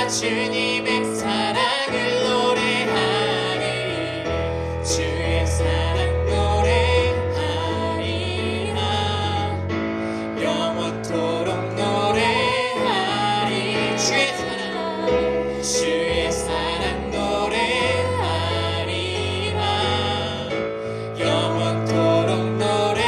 주님의 사랑을 노래하리 주의 사랑 노래하리라 영원토록 노래하리 주의 사랑 노래하리라 영원토록 노래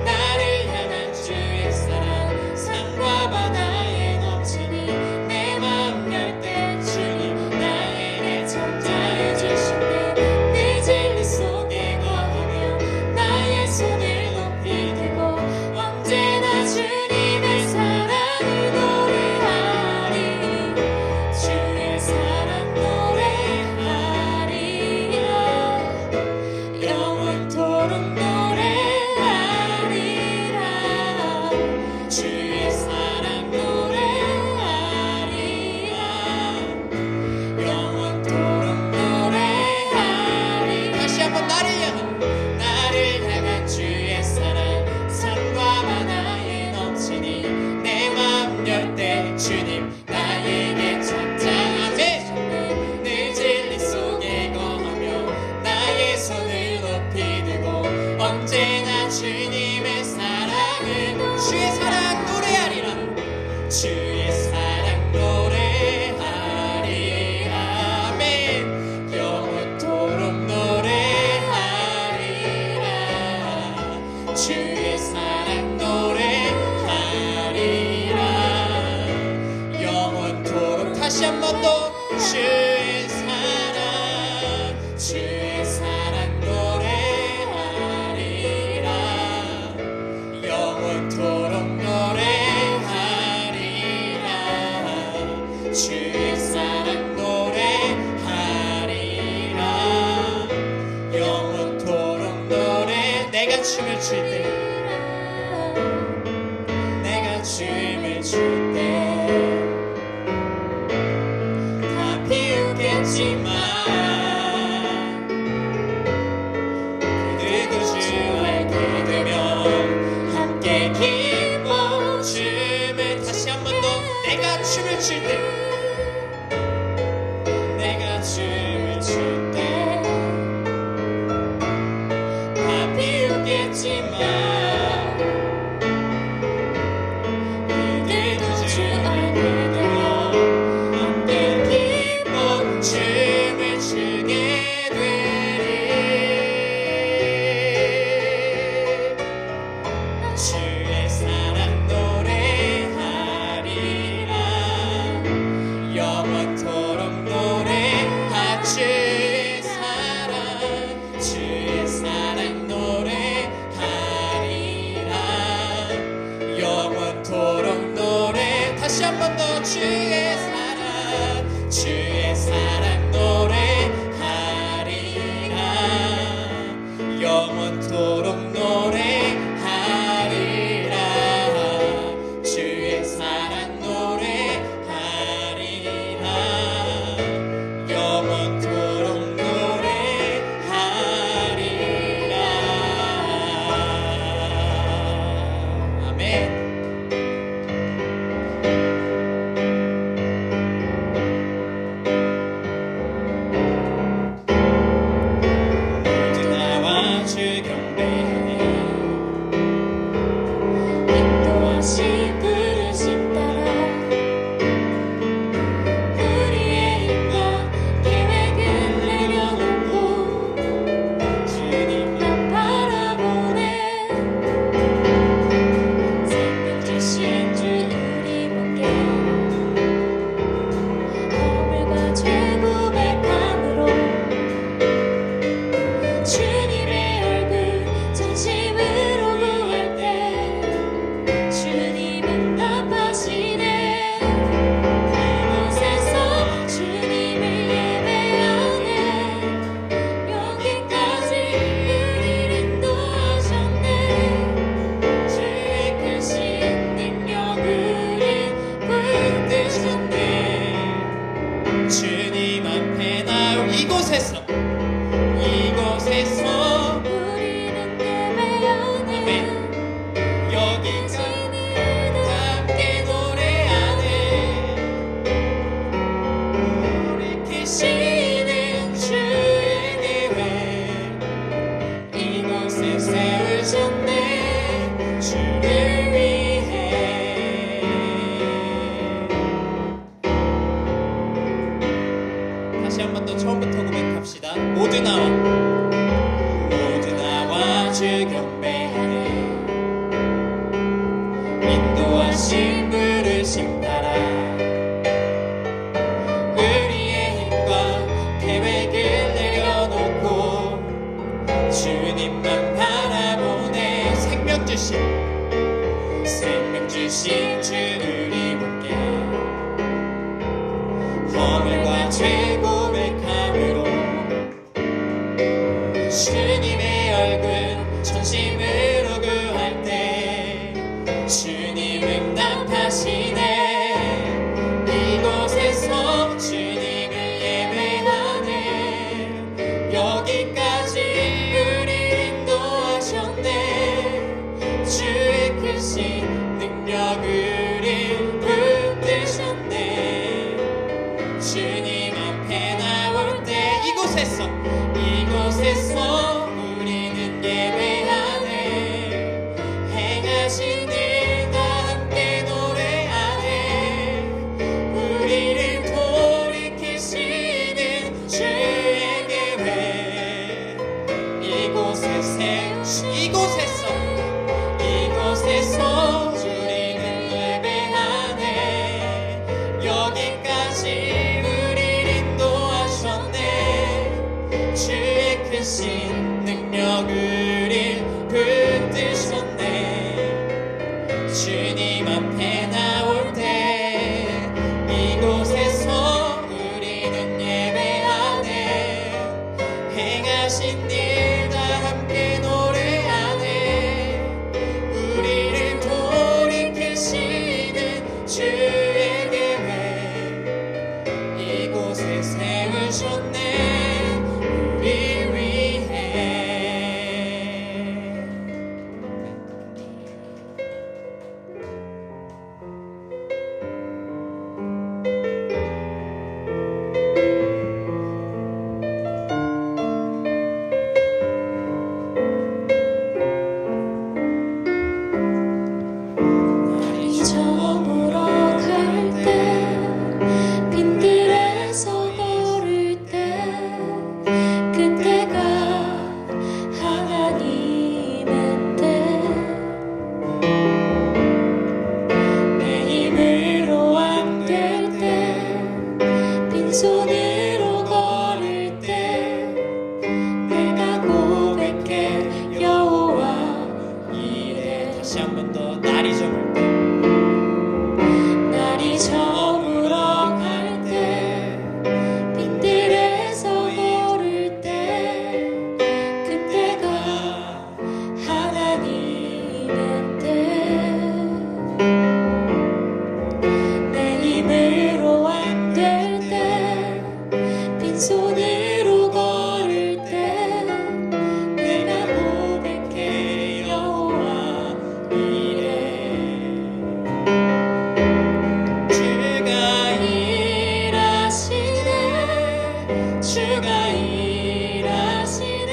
나를 향한 주의 사랑 산과 바다에 넘치니 내 마음 열 때 주님 나에게 찾아해 주시네 내 진리 속에 거하며 나의 손을 높이 들고 언제나 주님의 사랑을 노래하리 주의 사랑 노래하리라 영원토록 노래하리라 주의 사랑 노래하리라 영원토록 노래하리 다시 한번 나를 향한 주의 사랑 산과 바다에 넘치니 내 마음 열 때 주님 나에게 찾아오셨네 늘 진리 속에 거하며 나의 손을 높이 들고 언제나 주님의 사랑을 주의 사랑 노래하리라 주의 사랑 노래하리 아멘 영원토록 노래하리라 주의 사랑 노래하리라 영원토록 다시 한 번 더 주의 사랑 노래하리라 영원토록 노래하리라 주의 사랑 노래하리라 영원토록 노래 내가 춤을 출 때 내가 춤을 출 때 다 비웃겠지만 그들도 주 알게 되면 함께 기뻐 춤을 다시 한 번 더 내가 춤을 출 때 내가 춤을 출 때 다 비웃겠지만 그들도 주 알게 되면 함께 기뻐 춤을 추게 되리 주의 사랑 노래하리라 영원토록 노래하 주의 사랑 노래하리라 영원토록 노래 다시 한 번 더 주의 사랑 노래하리라 영원토록 노래하리라 주의 사랑 노래하리라 영원토록 노래하리라 아멘 주신 나라 우리의 힘과 계획을 내려놓고 주님만 바라보네 생명 주신 주 우리분께 허물과 죄 고백함으로 주님의 얼굴 전심으로 구할 때 주님 응답하시네 이곳에서 주님을 예배하네 여기까지 우리 인도하셨네 주의 크신 능력 우릴 붙드셨네 주님 앞에 나올 때 이곳에서 우리는 예배하네 행하신 일 다 함께 노래하네 우리를 돌이키시는 주의 계획 이곳에서 우리는 예배하네 여기까지 우릴 인도하셨네 주의 크신 능력 우릴 붙드셨네 주님 앞에 나올 때 이곳에서 우리는 예배하네 행하신 일 다 함께 노래하네 우리를 돌이키시는 주의 계획 이곳에 세우셨네 우리 위해 날이 저물어 갈 때 빈들에서 걸을 때 그때가 하나님의 때 내 힘으로 안 될 때 빈손으로 걸을 때 내가 고백해 여호와 이래 다시 한 번 더 날이 저물 때 날이 저물어 갈 때 빈들에서 걸을 때 그때가 하나님의 때 내 힘으로 안 될 때 빈손으로 걸을 때 내가 고백해 여호와 이래 주가 일하시네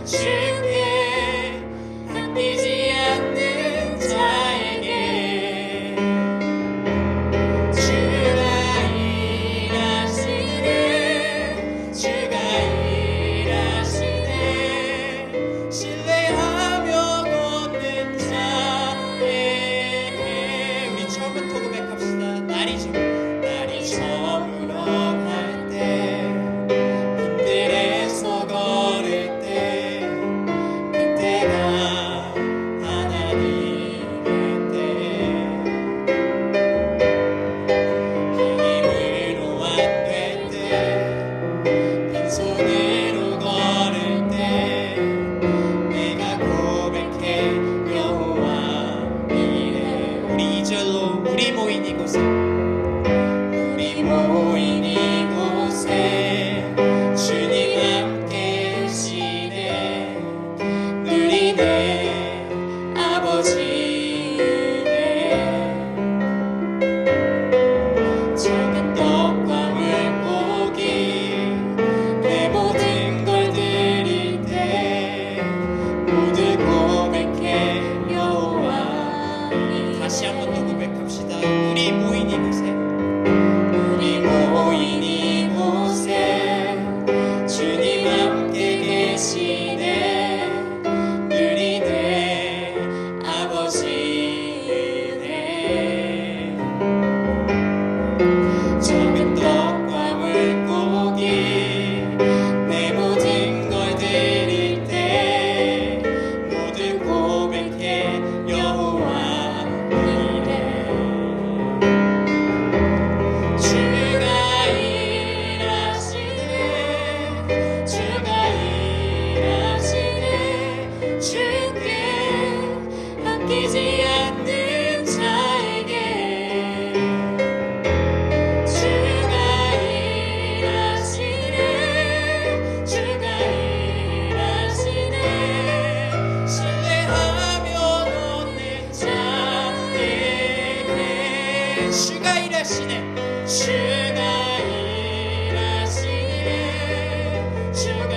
주께 hand이지 않는 자에게 주가 일하시네 신뢰하며 걷는 자에게 우리 처음부터 고백합시다 날이 저물어 갈 때 빈들에서 걸을 때 그때가 하나님의 때 힘으로 안 될 때 빈손으로 걸을 때 내가 고백해 여호와 이래 우리 이절로 우리 모인 이곳에 주님 함께 계시네 누리네 아버지네 작은 떡과 물고기 내 모든 걸 드릴 때 모두 고백해 여호와 다시 한 번 더 고백합시다 우리 모인 이곳에 주님 함께 계시네 누리네 아버지네 주가 일하시네 주가 일하시네 주가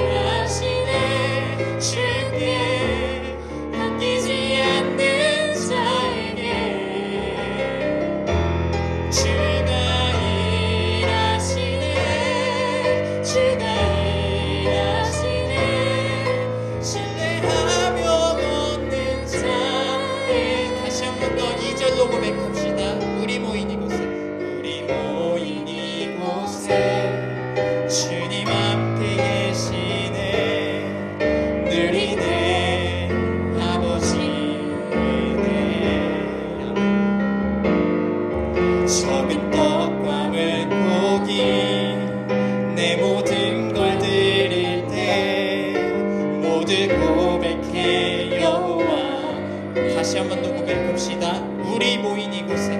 일하시네 주께 아끼지 않는 자에게 주가 일하시네 주가 일하시네 신뢰하며 걷는 자에 다시 한 번 더 2절로 고백합시다. 우리 모인 이곳에 주님 함께 계시네 느리네 아버지네 적은 떡과 물고기 내 모든 걸 드릴 때 모두 고백해 여호와 다시 한 번 더 고백합시다. 우리 모인 이곳에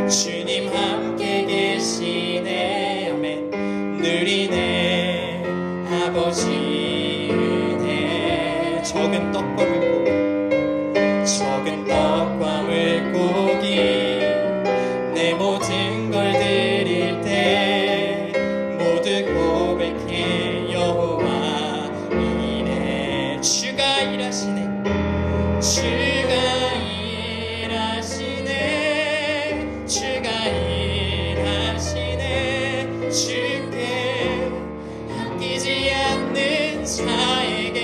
주님 함께 계시네 아멘 느리네 아버지네 적은 떡과 물고기 내 모든 걸 드릴 때 모두 고백해 여호와 이래 주가 일하시네 주가 일하시네 주가 일하시네 주께 아끼지 않는 자에게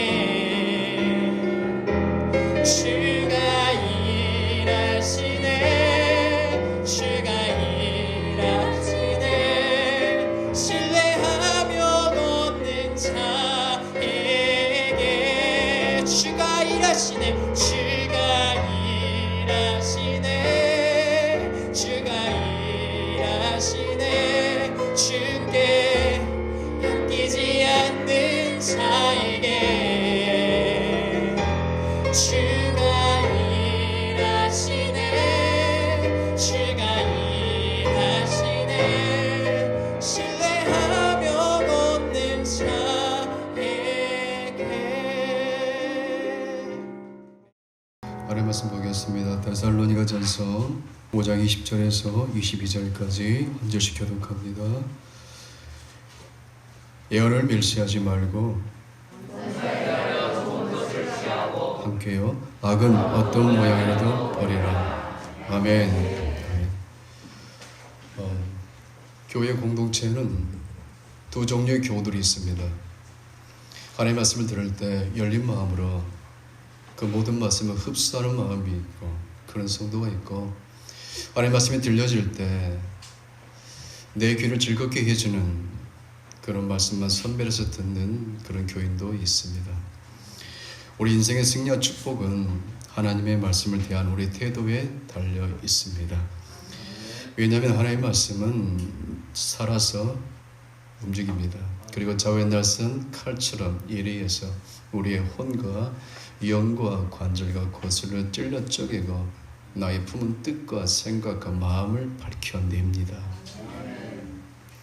주가 일하시네 주가 일하시네 신뢰하며 걷는 자에게 주가 일하시네 주가 일하시네 주가 일하시네 주께 아끼지 않는 자에게 주가 일하시네 주가 일하시네 신뢰하며 걷는 자에게 아래 말씀 보겠습니다. 데살로니가전서 5장 20절에서 22절까지 한 절씩 교독합니다. 예언을 멸시하지 말고 함께요. 악은 어떤 모양이라도 버리라. 아멘. 교회 공동체에는 두 종류의 교우들이 있습니다. 하나님의 말씀을 들을 때 열린 마음으로 그 모든 말씀을 흡수하는 마음이 있고 그런 성도가 있고 하나님의 말씀이 들려질 때 내 귀를 즐겁게 해주는 그런 말씀만 선별해서 듣는 그런 교인도 있습니다. 우리 인생의 승리와 축복은 하나님의 말씀을 대한 우리 태도에 달려 있습니다. 왜냐하면 하나님의 말씀은 살아서 움직입니다. 그리고 좌우에 쓴 칼처럼 예리해서 우리의 혼과 영과 관절과 고슬을 찔러 쪼개고 나의 품은 뜻과 생각과 마음을 밝혀냅니다.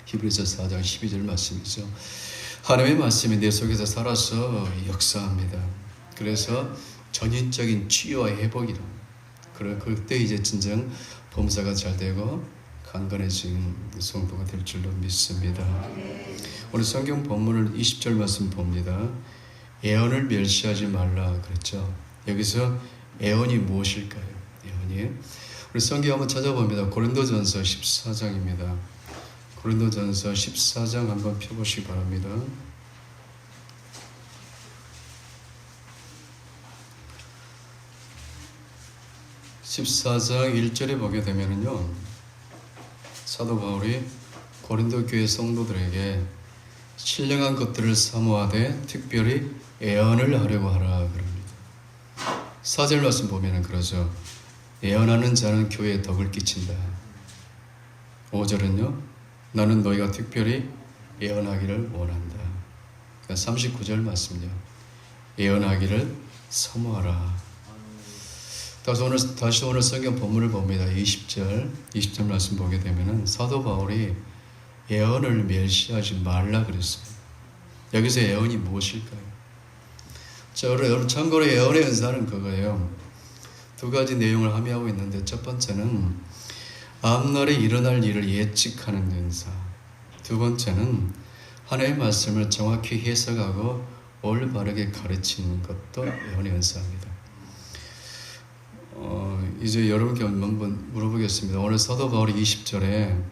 히브리서 4장 12절 말씀이죠. 하나님의 말씀이 내 속에서 살아서 역사합니다. 그래서 전인적인 치유와 회복이라. 그때 이제 진정 범사가 잘 되고 강건해진 성도가 될 줄로 믿습니다. 오늘 성경 본문을 20절 말씀 봅니다. 애언을 멸시하지 말라 그랬죠. 여기서 애언이 무엇일까요? 애언이 우리 성경 한번 찾아봅니다. 고린도전서 14장입니다. 고린도전서 14장 한번 펴보시기 바랍니다. (14장 1절에) 보게 되면은요, 사도 바울이 고린도 교회 성도들에게 신령한 것들을 사모하되 특별히 애언을 하려고 하라 그럽니다. 4절 말씀 보면은 그러죠. 애언하는 자는 교회에 덕을 끼친다. 5절은요, 나는 너희가 특별히 애언하기를 원한다. 39절 말씀요, 애언하기를 사모하라. 다시 오늘 성경 본문을 봅니다. 20절 말씀 보게 되면은 사도 바울이 애언을 멸시하지 말라 그랬어요. 여기서 애언이 무엇일까요? 참고로 예언의 은사는 그거예요. 두 가지 내용을 함의하고 있는데, 첫 번째는 앞날에 일어날 일을 예측하는 은사, 두 번째는 하나님의 말씀을 정확히 해석하고 올바르게 가르치는 것도 예언의 은사입니다. 이제 여러분께 한번 물어보겠습니다. 오늘 사도 바울이 20절에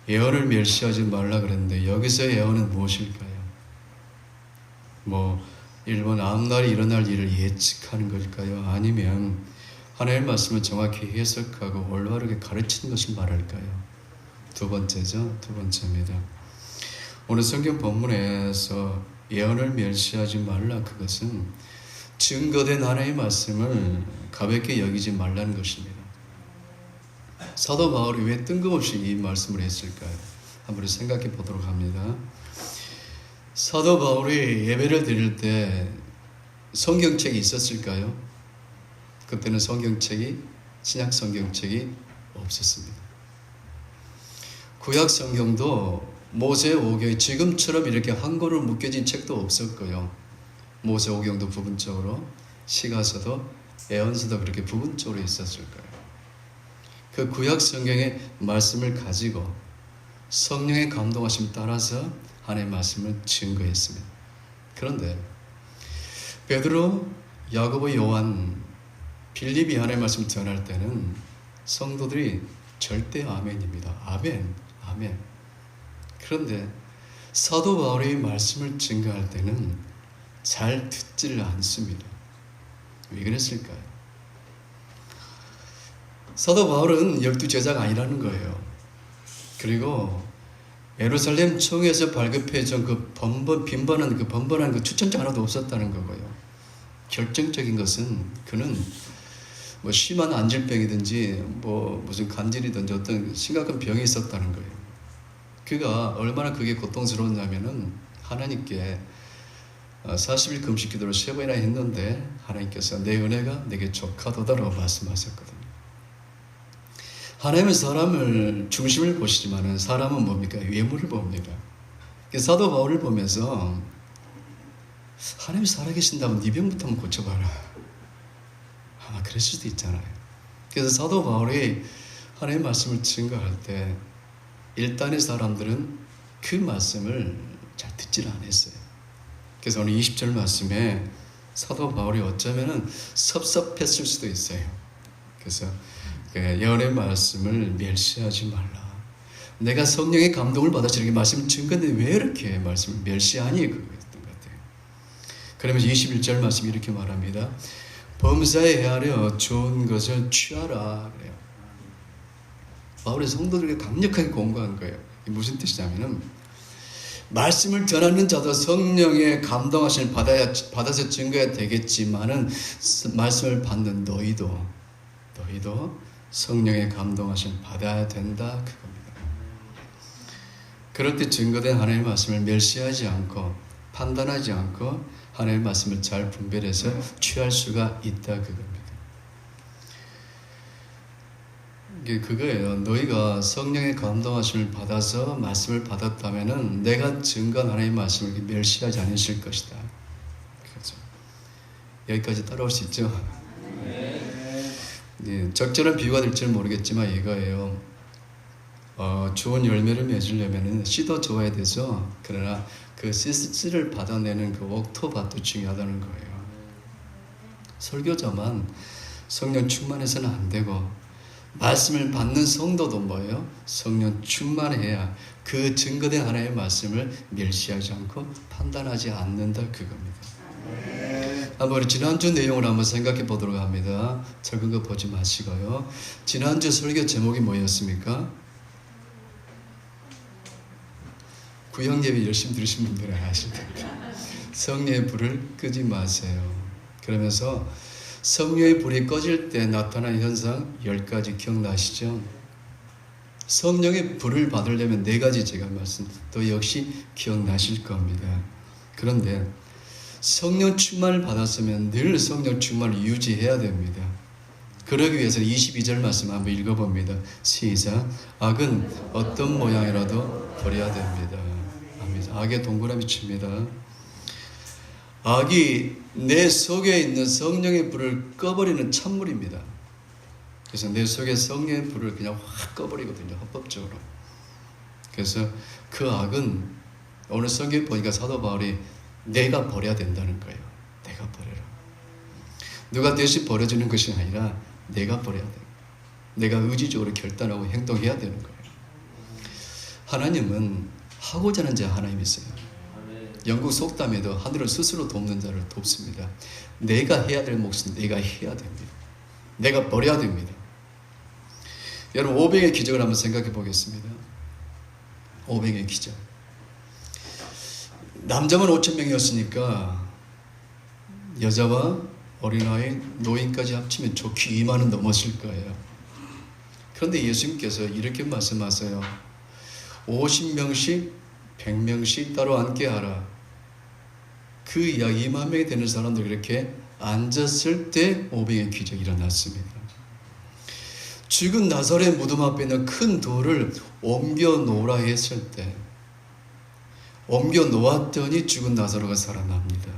예언을 멸시하지 말라 그랬는데, 여기서 예언은 무엇일까요? 1번 앞날에 일어날 일을 예측하는 걸까요? 아니면 하나님의 말씀을 정확히 해석하고 올바르게 가르치는 것을 말할까요? 두 번째죠. 두 번째입니다. 오늘 성경 본문에서 예언을 멸시하지 말라, 그것은 증거된 하나님의 말씀을 가볍게 여기지 말라는 것입니다. 사도 바울이 왜 뜬금없이 이 말씀을 했을까요? 한번 생각해 보도록 합니다. 사도 바울이 예배를 드릴 때 성경책이 있었을까요? 그때는 신약 성경책이 없었습니다. 구약 성경도 모세오경이 지금처럼 이렇게 한글로 묶여진 책도 없었고요. 모세오경도 부분적으로, 시가서도, 예언서도 그렇게 부분적으로 있었을 거예요. 그 구약 성경의 말씀을 가지고 성령의 감동하심 따라서 하나님의 말씀을 증거했습니다. 그런데 베드로, 야고보, 요한, 빌립이 하나님의 말씀을 전할 때는 성도들이 절대 아멘입니다. 아멘, 아멘. 그런데 사도 바울의 말씀을 증거할 때는 잘 듣지를 않습니다. 왜 그랬을까요? 사도 바울은 12제자가 아니라는 거예요. 그리고 예루살렘 총에서 발급해준 빈번한 그 추천자 하나도 없었다는 거고요. 결정적인 것은 그는 심한 안질병이든지 무슨 간질이든지 어떤 심각한 병이 있었다는 거예요. 그가 얼마나 그게 고통스러웠냐면은 하나님께 40일 금식 기도를 3번이나 했는데 하나님께서 내 은혜가 내게 족하도다라고 말씀하셨거든요. 하나님은 사람을 중심을 보시지만은 사람은 뭡니까? 외모를 봅니다. 사도 바울을 보면서 하나님이 살아계신다면 네 병부터 한번 고쳐봐라. 아마 그랬을 수도 있잖아요. 그래서 사도 바울이 하나님의 말씀을 증거할 때 일단의 사람들은 그 말씀을 잘 듣지를 않았어요. 그래서 오늘 20절 말씀에 사도 바울이 어쩌면은 섭섭했을 수도 있어요. 그래서 예언의 말씀을 멸시하지 말라. 내가 성령의 감동을 받아서 이렇게 말씀을 증거했는데 왜 이렇게 말씀을 멸시하니? 그거였던 것 같아요. 그러면서 21절 말씀 이렇게 말합니다. 범사에 헤아려 좋은 것을 취하라 그래요. 바울의 성도들에게 강력하게 공고한 거예요. 이게 무슨 뜻이냐면은 말씀을 전하는 자도 성령의 감동하심을 받아서 증거해야 되겠지만은 말씀을 받는 너희도 성령의 감동하심을 받아야 된다 그겁니다. 그럴 때 증거된 하나님의 말씀을 멸시하지 않고 판단하지 않고 하나님의 말씀을 잘 분별해서 취할 수가 있다 그겁니다. 이게 그거예요. 너희가 성령의 감동하심을 받아서 말씀을 받았다면은 내가 증거한 하나님의 말씀을 멸시하지 않으실 것이다. 그렇죠. 여기까지 따라올 수 있죠? 네, 적절한 비유가 될지는 모르겠지만 이거예요. 좋은 열매를 맺으려면 씨도 좋아야 되죠. 그러나 그 씨를 받아내는 그 옥토밭도 중요하다는 거예요. 설교자만 성령 충만해서는 안 되고 말씀을 받는 성도도 뭐예요? 성령 충만해야 그 증거된 하나님의 말씀을 멸시하지 않고 판단하지 않는다 그겁니다. 한번 지난주 내용을 한번 생각해 보도록 합니다. 적은 거 보지 마시고요. 지난주 설교 제목이 뭐였습니까? 구역 예배 열심히 들으신 분들은 아실 겁니다. 성령의 불을 끄지 마세요. 그러면서 성령의 불이 꺼질 때 나타나는 현상 10가지 기억나시죠? 성령의 불을 받으려면 4가지 제가 또 역시 기억나실 겁니다. 그런데 성령 충만을 받았으면 늘 성령 충만을 유지해야 됩니다. 그러기 위해서 22절 말씀 한번 읽어봅니다. 시작. 악은 어떤 모양이라도 버려야 됩니다. 악에 동그라미 칩니다. 악이 내 속에 있는 성령의 불을 꺼버리는 찬물입니다. 그래서 내 속에 성령의 불을 그냥 확 꺼버리거든요, 합법적으로. 그래서 그 악은 오늘 성경에 보니까 사도 바울이 내가 버려야 된다는 거예요. 내가 버려라. 누가 대신 버려주는 것이 아니라 내가 버려야 돼. 내가 의지적으로 결단하고 행동해야 되는 거예요. 하나님은 하고자 하는 자 하나님이세요. 영국 속담에도 하늘은 스스로 돕는 자를 돕습니다. 내가 해야 될 몫은 내가 해야 됩니다. 내가 버려야 됩니다. 여러분, 오병의 기적을 한번 생각해 보겠습니다. 오병의 기적. 남자만 5,000명이었으니까 여자와 어린아이, 노인까지 합치면 좋게 2만은 넘었을 거예요. 그런데 예수님께서 이렇게 말씀하세요. 50명씩 100명씩 따로 앉게 하라. 그 약 2만 명이 되는 사람들이 이렇게 앉았을 때 오병의 기적이 일어났습니다. 죽은 나사렛 무덤 앞에 있는 큰 돌을 옮겨 놓으라 했을 때 옮겨 놓았더니 죽은 나사로가 살아납니다.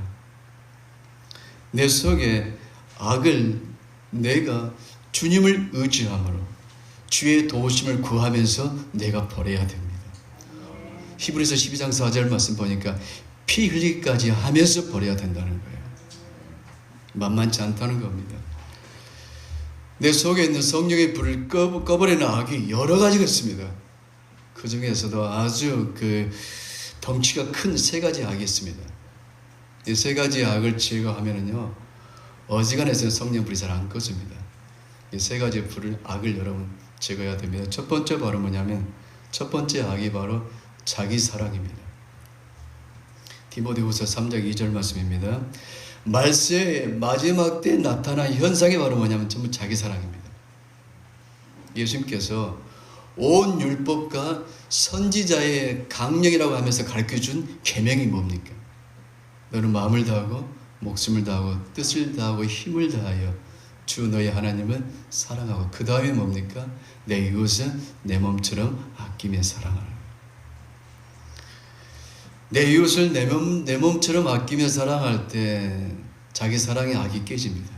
내 속에 악을 내가 주님을 의지함으로 주의 도우심을 구하면서 내가 버려야 됩니다. 히브리서 12장 4절 말씀 보니까 피 흘리기까지 하면서 버려야 된다는 거예요. 만만치 않다는 겁니다. 내 속에 있는 성령의 불을 꺼버리는 악이 여러 가지가 있습니다. 그 중에서도 아주 덩치가 큰 3가지 악이 있습니다. 이 3가지 악을 제거하면은요, 어지간해서는 성령불이 잘 안 꺼집니다. 이 3가지 불을, 악을 여러분 제거해야 됩니다. 첫 번째 바로 뭐냐면, 첫 번째 악이 바로 자기 사랑입니다. 디모데후서 3장 2절 말씀입니다. 말세의 마지막 때 나타난 현상이 바로 뭐냐면 전부 자기 사랑입니다. 예수님께서 온 율법과 선지자의 강령이라고 하면서 가르쳐준 계명이 뭡니까? 너는 마음을 다하고 목숨을 다하고 뜻을 다하고 힘을 다하여 주 너의 하나님을 사랑하고, 그 다음에 뭡니까? 내 이웃은 내 몸처럼 아끼며 사랑하라. 내 이웃을 내 몸처럼 아끼며 사랑할 때 자기 사랑의 악이 깨집니다.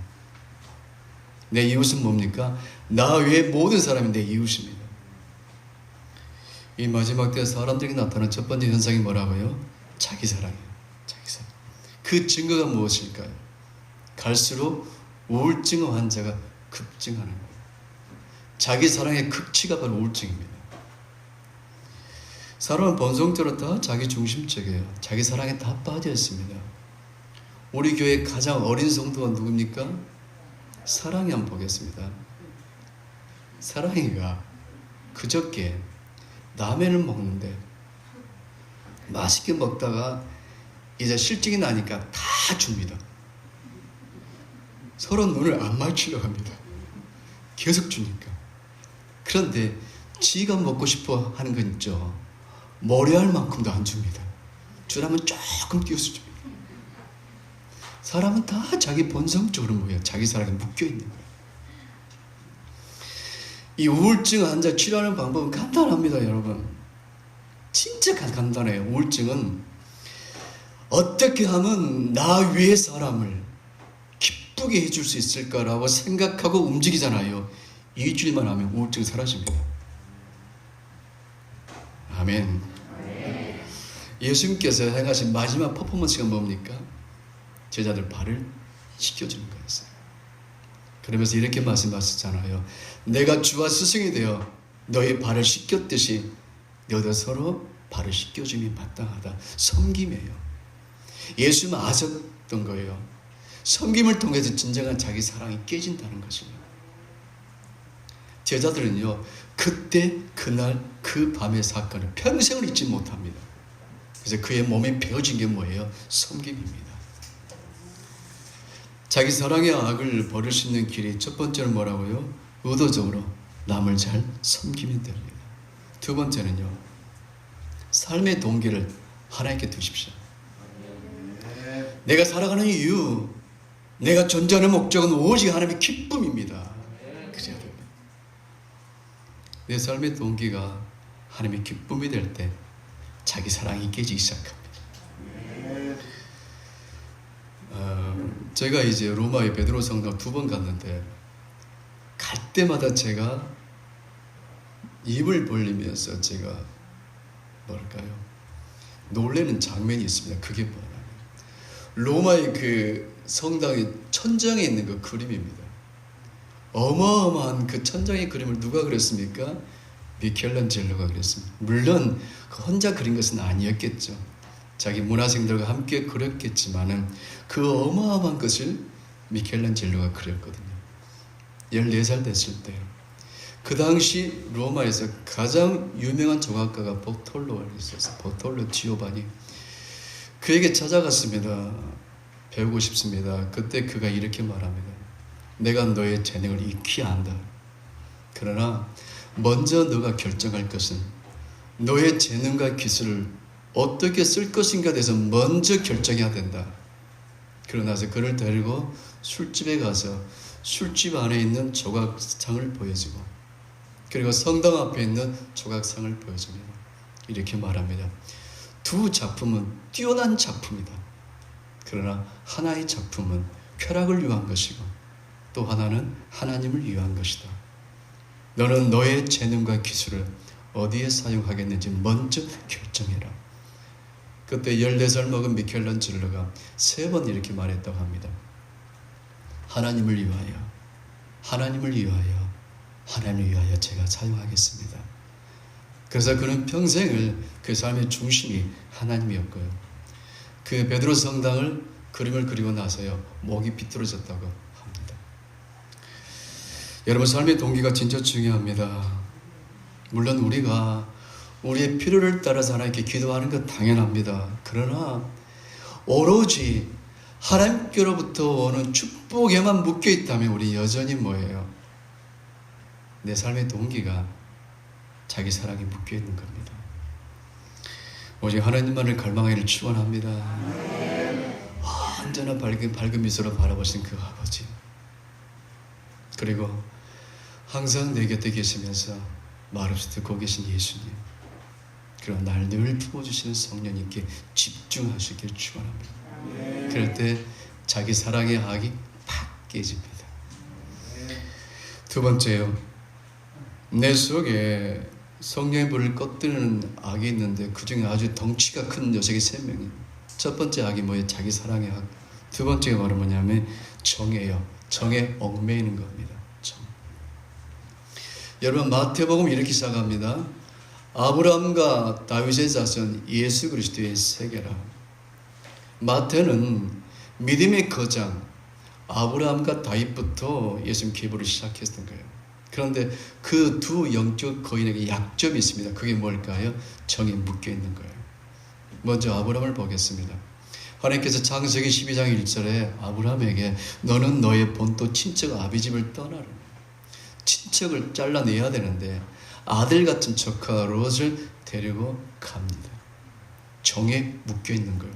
내 이웃은 뭡니까? 나 외에 모든 사람이 내 이웃입니다. 이 마지막 때 사람들에게 나타나는 첫 번째 현상이 뭐라고요? 자기 사랑이에요. 자기 사랑. 그 증거가 무엇일까요? 갈수록 우울증 환자가 급증하는 거예요. 자기 사랑의 극치가 바로 우울증입니다. 사람은 본성적으로 다 자기 중심적이에요. 자기 사랑에 다 빠져 있습니다. 우리 교회 가장 어린 성도가 누굽니까? 사랑이 한번 보겠습니다. 사랑이가 그저께 라면을 먹는데 맛있게 먹다가 이제 실증이 나니까 다 줍니다. 서로 눈을 안 맞추려고 합니다. 계속 주니까. 그런데 지가 먹고 싶어 하는 건 있죠. 머리할 만큼도 안 줍니다. 주라면 조금 띄워서 줍니다. 사람은 다 자기 본성적으로 뭐예요? 자기 사랑에 묶여있는 거예요. 이 우울증 환자 치료하는 방법은 간단합니다, 여러분. 진짜 간단해요. 우울증은 어떻게 하면 나 위의 사람을 기쁘게 해줄 수 있을까라고 생각하고 움직이잖아요. 일주일만 하면 우울증 사라집니다. 아멘. 예수님께서 행하신 마지막 퍼포먼스가 뭡니까? 제자들 발을 씻겨주는 거였어요. 그러면서 이렇게 말씀하셨잖아요. 내가 주와 스승이 되어 너의 발을 씻겼듯이 너도 서로 발을 씻겨줌이 마땅하다. 섬김이에요. 예수님은 아셨던 거예요. 섬김을 통해서 진정한 자기 사랑이 깨진다는 것이에요. 제자들은요, 그때 그날 그 밤의 사건을 평생을 잊지 못합니다. 그래서 그의 몸에 배어진 게 뭐예요? 섬김입니다. 자기 사랑의 악을 버릴 수 있는 길이 첫 번째는 뭐라고요? 의도적으로 남을 잘 섬기면 됩니다. 두 번째는요, 삶의 동기를 하나님께 두십시오. 내가 살아가는 이유, 내가 존재하는 목적은 오직 하나님의 기쁨입니다. 그래야 됩니다. 내 삶의 동기가 하나님의 기쁨이 될 때 자기 사랑이 깨지기 시작합니다. 제가 이제 로마의 베드로 성당 2번 갔는데 갈 때마다 제가 입을 벌리면서 제가 뭐랄까요? 놀라는 장면이 있습니다. 그게 뭐냐면 로마의 그 성당의 천장에 있는 그 그림입니다. 어마어마한 그 천장의 그림을 누가 그렸습니까? 미켈란젤로가 그렸습니다. 물론 그 혼자 그린 것은 아니었겠죠. 자기 문화생들과 함께 그렸겠지만은 그 어마어마한 것을 미켈란젤로가 그렸거든요. 14살 됐을 때. 그 당시 로마에서 가장 유명한 조각가가 보톨로가 있었어요. 보톨로 지오바니. 그에게 찾아갔습니다. 배우고 싶습니다. 그때 그가 이렇게 말합니다. 내가 너의 재능을 익히 안다. 그러나 먼저 너가 결정할 것은 너의 재능과 기술을 어떻게 쓸 것인가에 대해서 먼저 결정해야 된다. 그러고 나서 그를 데리고 술집에 가서 술집 안에 있는 조각상을 보여주고 그리고 성당 앞에 있는 조각상을 보여줍니다. 이렇게 말합니다. 두 작품은 뛰어난 작품이다. 그러나 하나의 작품은 쾌락을 위한 것이고 또 하나는 하나님을 위한 것이다. 너는 너의 재능과 기술을 어디에 사용하겠는지 먼저 결정해라. 그때 14살 먹은 미켈란젤로가 3번 이렇게 말했다고 합니다. 하나님을 위하여, 하나님을 위하여, 하나님을 위하여 제가 사용하겠습니다. 그래서 그는 평생을 그 삶의 중심이 하나님이었고요. 그 베드로 성당을 그림을 그리고 나서요 목이 비뚤어졌다고 합니다. 여러분 삶의 동기가 진짜 중요합니다. 물론 우리가 우리의 필요를 따라서 하나님께 기도하는 건 당연합니다. 그러나 오로지 하나님께로부터 오는 축복에만 묶여 있다면 우리 여전히 뭐예요? 내 삶의 동기가 자기 사랑에 묶여 있는 겁니다. 오직 하나님만을 갈망하기를 축원합니다. 언제나 밝은 미소로 바라보신 그 아버지, 그리고 항상 내 곁에 계시면서 말없이 듣고 계신 예수님, 그리고 날 늘 품어주시는 성령님께 집중하시길 축원합니다. 그럴 때 자기 사랑의 악이 팍 깨집니다. 두 번째요, 내 속에 성령의 불을 꺼뜨리는 악이 있는데 그 중에 아주 덩치가 큰 녀석이 3명이에요. 첫 번째 악이 뭐예요? 자기 사랑의 악. 두 번째가 바로 뭐냐면 정예요. 정에 얽매이는 겁니다. 정. 여러분 마태복음 이렇게 시작합니다. 아브라함과 다윗의 자손 예수 그리스도의 세계라. 마태는 믿음의 거장 아브라함과 다윗부터 예수님 계보를 시작했던 거예요. 그런데 그 두 영적 거인에게 약점이 있습니다. 그게 뭘까요? 정에 묶여 있는 거예요. 먼저 아브라함을 보겠습니다. 하나님께서 창세기 12장 1절에 아브라함에게 너는 너의 본토 친척 아비집을 떠나라. 친척을 잘라내야 되는데 아들 같은 조카 롯을 데리고 갑니다. 정에 묶여 있는 거예요.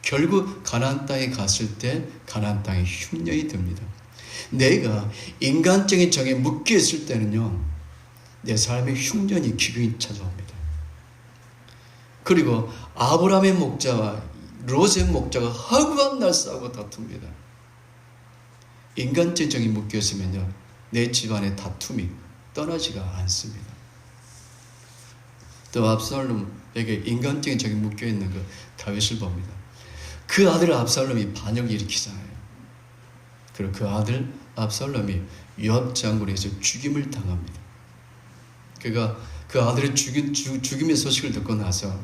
결국 가나안 땅에 갔을 때 가나안 땅에 흉년이 듭니다. 내가 인간적인 정에 묶여 있을 때는요, 내 삶에 흉년이 기근이 찾아옵니다. 그리고 아브라함의 목자와 롯의 목자가 허구한 날 싸우고 다툽니다. 인간적인 정에 묶여 있으면요, 내 집안의 다툼이 떠나지가 않습니다. 또 압살롬에게 인간적인 정에 묶여 있는 그 다윗을 봅니다. 그 아들 압살롬이 반역을 일으키잖아요. 그리고 그 아들 압살롬이 요압 장군에서 죽임을 당합니다. 그가 그 아들의 죽임의 소식을 듣고 나서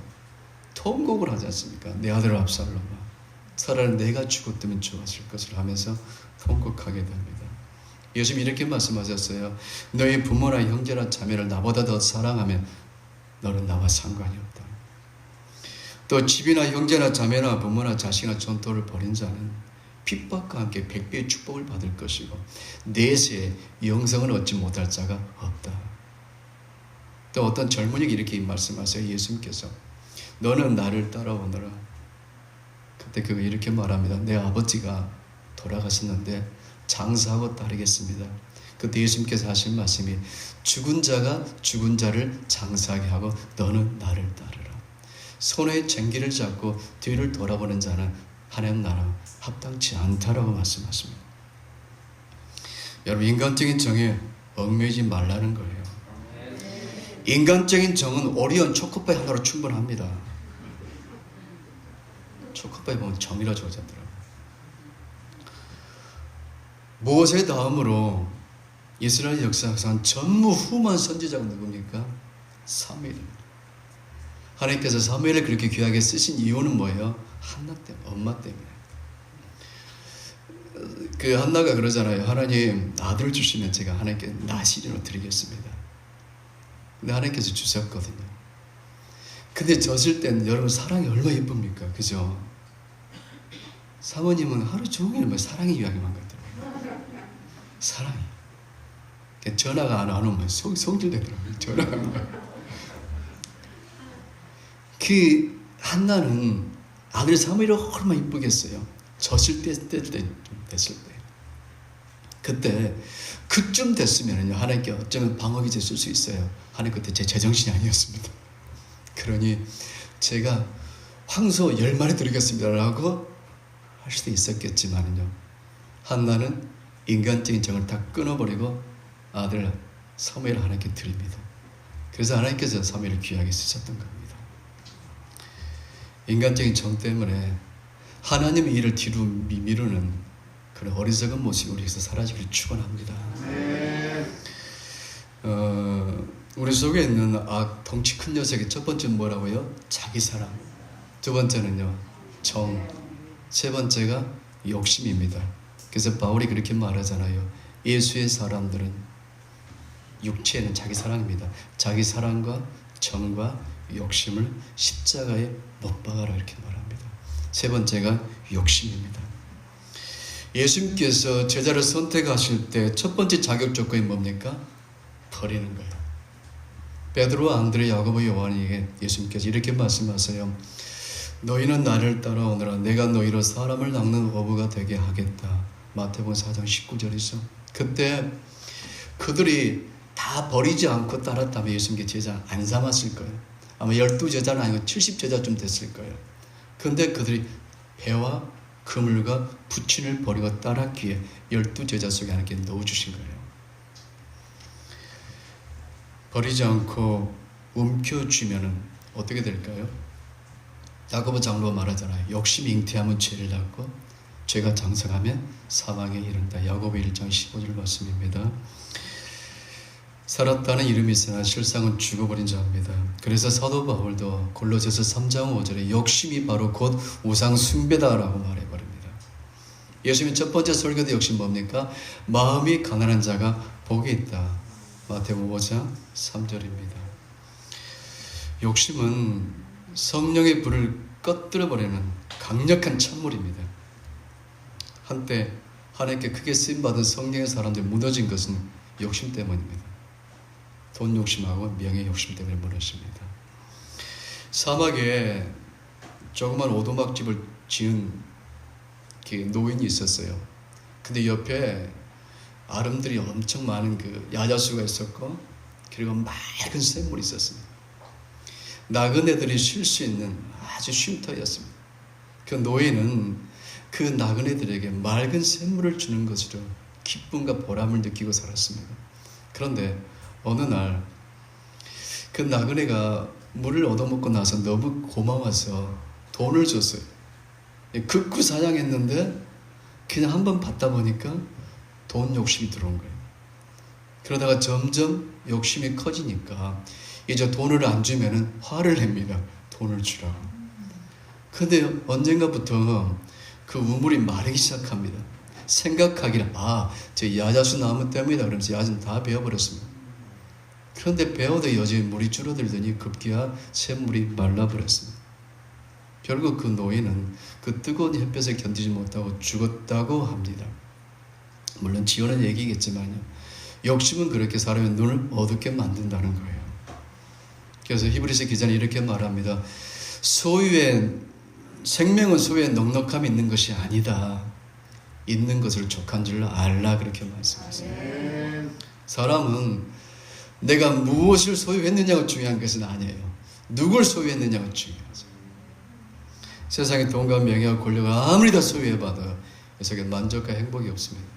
통곡을 하지 않습니까? 내 아들 압살롬아, 차라리 내가 죽었다면 좋았을 것을 하면서 통곡하게 됩니다. 예수님이 이렇게 말씀하셨어요. 너의 부모나 형제나 자매를 나보다 더 사랑하면 너는 나와 상관이 없다. 또 집이나 형제나 자매나 부모나 자식이나 전토를 벌인 자는 핍박과 함께 100배의 축복을 받을 것이고 내세에 영생을 얻지 못할 자가 없다. 또 어떤 젊은이가 이렇게 말씀하세요. 예수님께서 너는 나를 따라오너라. 그때 그가 이렇게 말합니다. 내 아버지가 돌아가셨는데 장사하고 따르겠습니다. 그때 예수님께서 하신 말씀이 죽은 자가 죽은 자를 장사하게 하고 너는 나를 따르라. 손에 쟁기를 잡고 뒤를 돌아보는 자는 하나님 나라 합당치 않다라고 말씀하십니다. 여러분, 인간적인 정에 얽매이지 말라는 거예요. 인간적인 정은 오리온 초코파이 하나로 충분합니다. 초코파이 보면 정이라 적어졌더라고요. 모세 다음으로 이스라엘 역사상 전무후무한 선지자가 누굽니까? 사무엘입니다. 하나님께서 사무엘을 그렇게 귀하게 쓰신 이유는 뭐예요? 한나 때문에, 엄마 때문에. 그 한나가 그러잖아요. 하나님, 아들을 주시면 제가 하나님께 나시린으로 드리겠습니다. 근데 하나님께서 주셨거든요. 근데 졌을 때는 여러분 사랑이 얼마나 예쁩니까? 그죠? 사모님은 하루 종일 뭐 사랑의 이야기만 같더라고요. 사랑이. 전화가 안 오면 성질되더라고요. 전화가 안 와요. 그 한나는 아들 사무엘을 얼마나 이쁘겠어요. 졌을 때 됐을 때. 그때 그쯤 됐으면요 하나님께 어쩌면 방어기 됐을 수 있어요. 하나님 그때 제 제정신이 아니었습니다. 그러니 제가 황소 10마리 드리겠습니다 라고 할 수도 있었겠지만요, 한나는 인간적인 정을 다 끊어버리고 아들 사무엘을 하나님께 드립니다. 그래서 하나님께서 사무엘을 귀하게 쓰셨던 겁니다. 인간적인 정 때문에 하나님의 일을 뒤로 미루는 그런 어리석은 모습이 우리에서 사라지기를 축원합니다. 우리 속에 있는 덩치 큰 녀석의 첫 번째는 뭐라고요? 자기 사랑. 두 번째는요, 정. 세 번째가 욕심입니다. 그래서 바울이 그렇게 말하잖아요. 예수의 사람들은 육체에는 자기 사랑입니다. 자기 사랑과 정과 욕심을 십자가에 못 박아라 이렇게 말합니다. 세 번째가 욕심입니다. 예수님께서 제자를 선택하실 때 첫 번째 자격 조건이 뭡니까? 버리는 거예요. 베드로, 안드레, 야고보, 요한에게 예수님께서 이렇게 말씀하세요. 너희는 나를 따라오너라. 내가 너희로 사람을 낚는 어부가 되게 하겠다. 마태복음 4장 19절이죠. 그때 그들이 다 버리지 않고 따랐다면 예수님께 제자 안 삼았을 거예요. 아마 12제자는 아니고 70제자쯤 됐을 거예요. 그런데 그들이 배와 그물과 부친을 버리고 따랐기에 12제자 속에 하나님께 넣어주신 거예요. 버리지 않고 움켜쥐면 어떻게 될까요? 야고보 장로가 말하잖아요. 욕심이 잉태하면 죄를 낳고 죄가 장성하면 사망에 이른다. 야고보 1장 15절 말씀입니다. 살았다는 이름이 있으나 실상은 죽어버린 자입니다. 그래서 사도 바울도 골로새서 3장 5절에 욕심이 바로 곧 우상 숭배다라고 말해버립니다. 예수님의 첫 번째 설교도 역시 뭡니까? 마음이 가난한 자가 복이 있다. 마태복음 5장 3절입니다. 욕심은 성령의 불을 꺼뜨려버리는 강력한 찬물입니다. 한때 하나님께 크게 쓰임받은 성령의 사람들이 무너진 것은 욕심 때문입니다. 돈 욕심하고 명예 욕심 때문에 무너집니다. 사막에 조그만 오두막집을 지은 노인이 있었어요. 근데 옆에 아름들이 엄청 많은 그 야자수가 있었고, 그리고 맑은 샘물이 있었습니다. 나그네들이 쉴 수 있는 아주 쉼터였습니다. 그 노인은 그 나그네들에게 맑은 샘물을 주는 것으로 기쁨과 보람을 느끼고 살았습니다. 그런데 어느 날 그 나그네가 물을 얻어먹고 나서 너무 고마워서 돈을 줬어요. 극구 사양했는데 그냥 한번 받다 보니까 돈 욕심이 들어온 거예요. 그러다가 점점 욕심이 커지니까 이제 돈을 안 주면은 화를 냅니다. 돈을 주라고. 근데 언젠가부터 그 우물이 마르기 시작합니다. 생각하기를 저 야자수 나무 때문이다 그러면서 야자는 다 베어버렸습니다. 그런데 베어도 여전히 물이 줄어들더니 급기야 샘물이 말라버렸습니다. 결국 그 노인은 그 뜨거운 햇볕에 견디지 못하고 죽었다고 합니다. 물론 지어낸 얘기겠지만요, 욕심은 그렇게 사람의 눈을 어둡게 만든다는 거예요. 그래서 히브리서 기자는 이렇게 말합니다. 생명은 소유에 넉넉함이 있는 것이 아니다. 있는 것을 족한 줄 알라 그렇게 말씀하세요. 사람은 내가 무엇을 소유했느냐가 중요한 것은 아니에요. 누굴 소유했느냐가 중요하죠. 세상의 돈과 명예와 권력을 아무리 다 소유해봐도 이 속에 만족과 행복이 없습니다.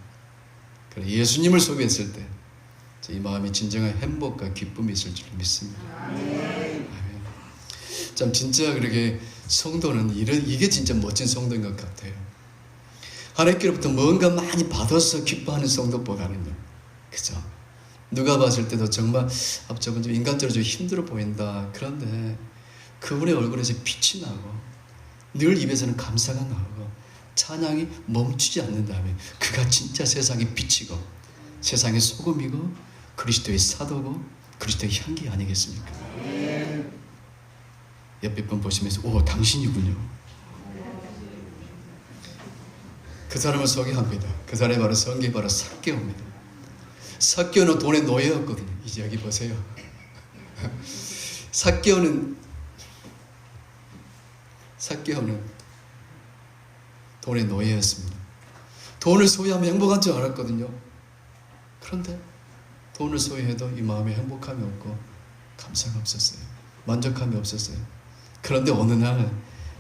그러나 예수님을 소유했을 때 이 마음이 진정한 행복과 기쁨이 있을 줄 믿습니다. 아멘. 참 진짜 그렇게 성도는 이게 진짜 멋진 성도인 것 같아요. 하나님께로부터 뭔가 많이 받아서 기뻐하는 성도보다는요, 그죠? 누가 봤을 때도 정말 저건 좀 인간적으로 좀 힘들어 보인다. 그런데 그분의 얼굴에서 빛이 나고 늘 입에서는 감사가 나오고 찬양이 멈추지 않는다면 그가 진짜 세상의 빛이고 세상의 소금이고 그리스도의 사도고 그리스도의 향기 아니겠습니까? 옆에 분 보시면서 오, 당신이군요. 그 사람을 소개합니다. 그 사람이 바로 성경이 바로 삭개오입니다. 삭개오는 돈의 노예였거든요. 이제 여기 보세요. 삭개오는 돈의 노예였습니다. 돈을 소유하면 행복한 줄 알았거든요. 그런데 돈을 소유해도 이 마음에 행복함이 없고 감사가 없었어요. 만족함이 없었어요. 그런데 어느 날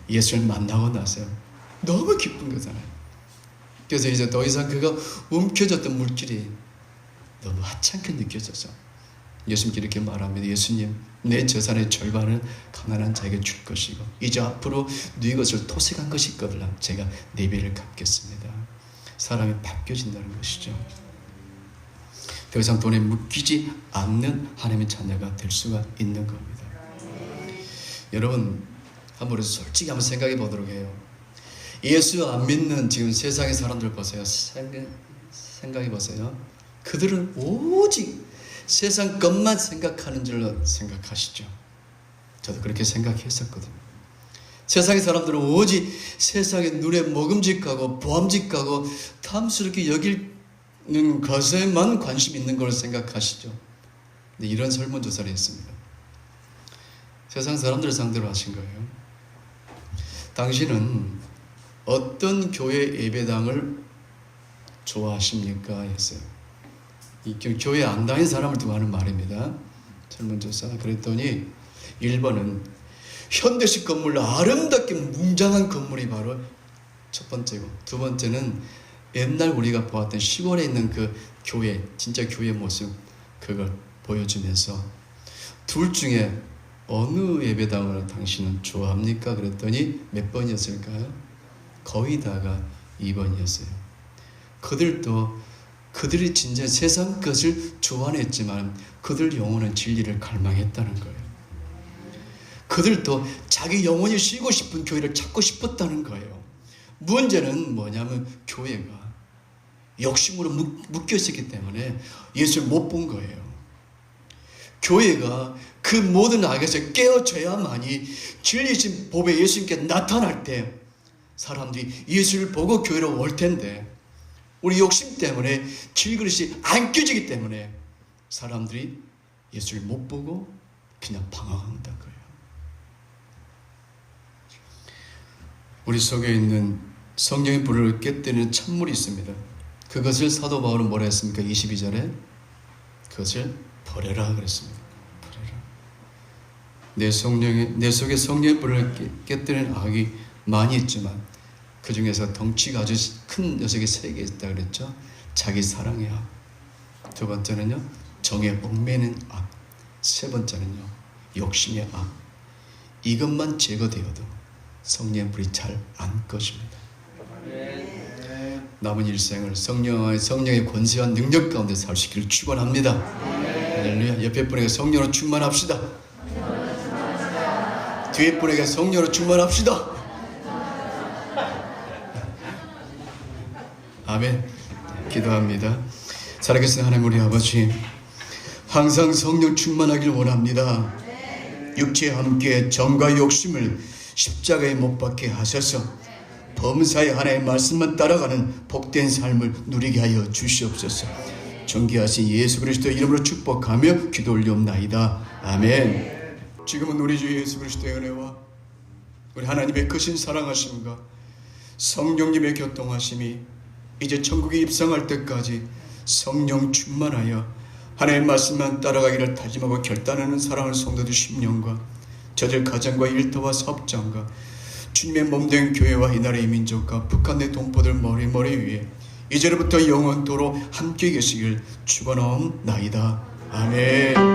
예수를 만나고 나서 너무 기쁜 거잖아요. 그래서 이제 더 이상 그가 움켜졌던 물질이 너무 하찮게 느껴져서 예수님께 이렇게 말합니다. 예수님, 내 재산의 절반을 가난한 자에게 줄 것이고 이제 앞으로 네 것을 토색한 것이 있거든 제가 네 배를 갚겠습니다. 사람이 바뀌어진다는 것이죠. 더 이상 돈에 묶이지 않는 하나님의 자녀가 될 수가 있는 겁니다. 여러분, 한번 솔직히 한번 생각해 보도록 해요. 예수 안 믿는 지금 세상의 사람들 보세요. 생각해 보세요. 그들은 오직 세상 것만 생각하는 줄로 생각하시죠. 저도 그렇게 생각했었거든요. 세상의 사람들은 오직 세상의 눈에 먹음직하고 보암직하고 탐스럽게 여기는 것에만 관심 있는 걸 생각하시죠. 근데 이런 설문조사를 했습니다. 세상 사람들을 상대로 하신 거예요. 당신은 어떤 교회 예배당을 좋아하십니까? 했어요. 이 교회 안 다닌 사람을 두고 하는 말입니다. 설문조사. 그랬더니 1번은 현대식 건물, 아름답게 웅장한 건물이 바로 첫 번째고, 두 번째는 옛날 우리가 보았던 시골에 있는 그 교회, 진짜 교회 모습, 그걸 보여주면서 둘 중에 어느 예배당을 당신은 좋아합니까? 그랬더니 몇 번이었을까요? 거의 다가 2번이었어요. 그들이 진짜 세상 것을 좋아했지만 그들 영혼은 진리를 갈망했다는 거예요. 그들도 자기 영혼이 쉬고 싶은 교회를 찾고 싶었다는 거예요. 문제는 뭐냐면 교회가 욕심으로 묶여 있었기 때문에 예수를 못 본 거예요. 교회가 그 모든 악에서 깨어져야만이 진리신 법의 예수님께 나타날 때 사람들이 예수를 보고 교회로 올 텐데, 우리 욕심 때문에 질그릇이 안 껴지기 때문에 사람들이 예수를 못 보고 그냥 방황한다는 거예요. 우리 속에 있는 성령의 불을 깨뜨리는 찬물이 있습니다. 그것을 사도 바울은 뭐라 했습니까? 22절에 그것을 버려라 그랬습니다. 버려라. 내 속에 성령의 불을 깨뜨리는 악이 많이 있지만 그 중에서 덩치가 아주 큰 녀석이 3개 있다 그랬죠. 자기 사랑의 악, 두 번째는요 정에 얽매이는 악, 세 번째는요 욕심의 악. 이것만 제거되어도 성령의 불이 잘 안 꺼집니다. 남은 일생을 성령의 권세와 능력 가운데 살 수 있기를 축원합니다. 할렐루야. 옆에 분에게 성령으로 충만합시다. 뒤에 분에게 성령으로 충만합시다. 아멘. 기도합니다. 살아계신 하나님 우리 아버지, 항상 성령 충만하길 원합니다. 육체에 함께 정과 욕심을 십자가에 못 박게 하셔서 범사에 하나의 말씀만 따라가는 복된 삶을 누리게 하여 주시옵소서. 존귀하신 예수 그리스도 이름으로 축복하며 기도 올리옵나이다. 아멘. 지금은 우리 주 예수 그리스도의 은혜와 우리 하나님의 크신 사랑하심과 성령님의 교통하심이 이제 천국에 입성할 때까지 성령 충만하여 하나님의 말씀만 따라가기를 다짐하고 결단하는 사랑하는 성도들 10년과 저들 가정과 일터와 사업장과 주님의 몸된 교회와 이 나라의 민족과 북한의 동포들 머리 위에 이제로부터 영원토록 함께 계시길 축원하옵나이다. 아멘.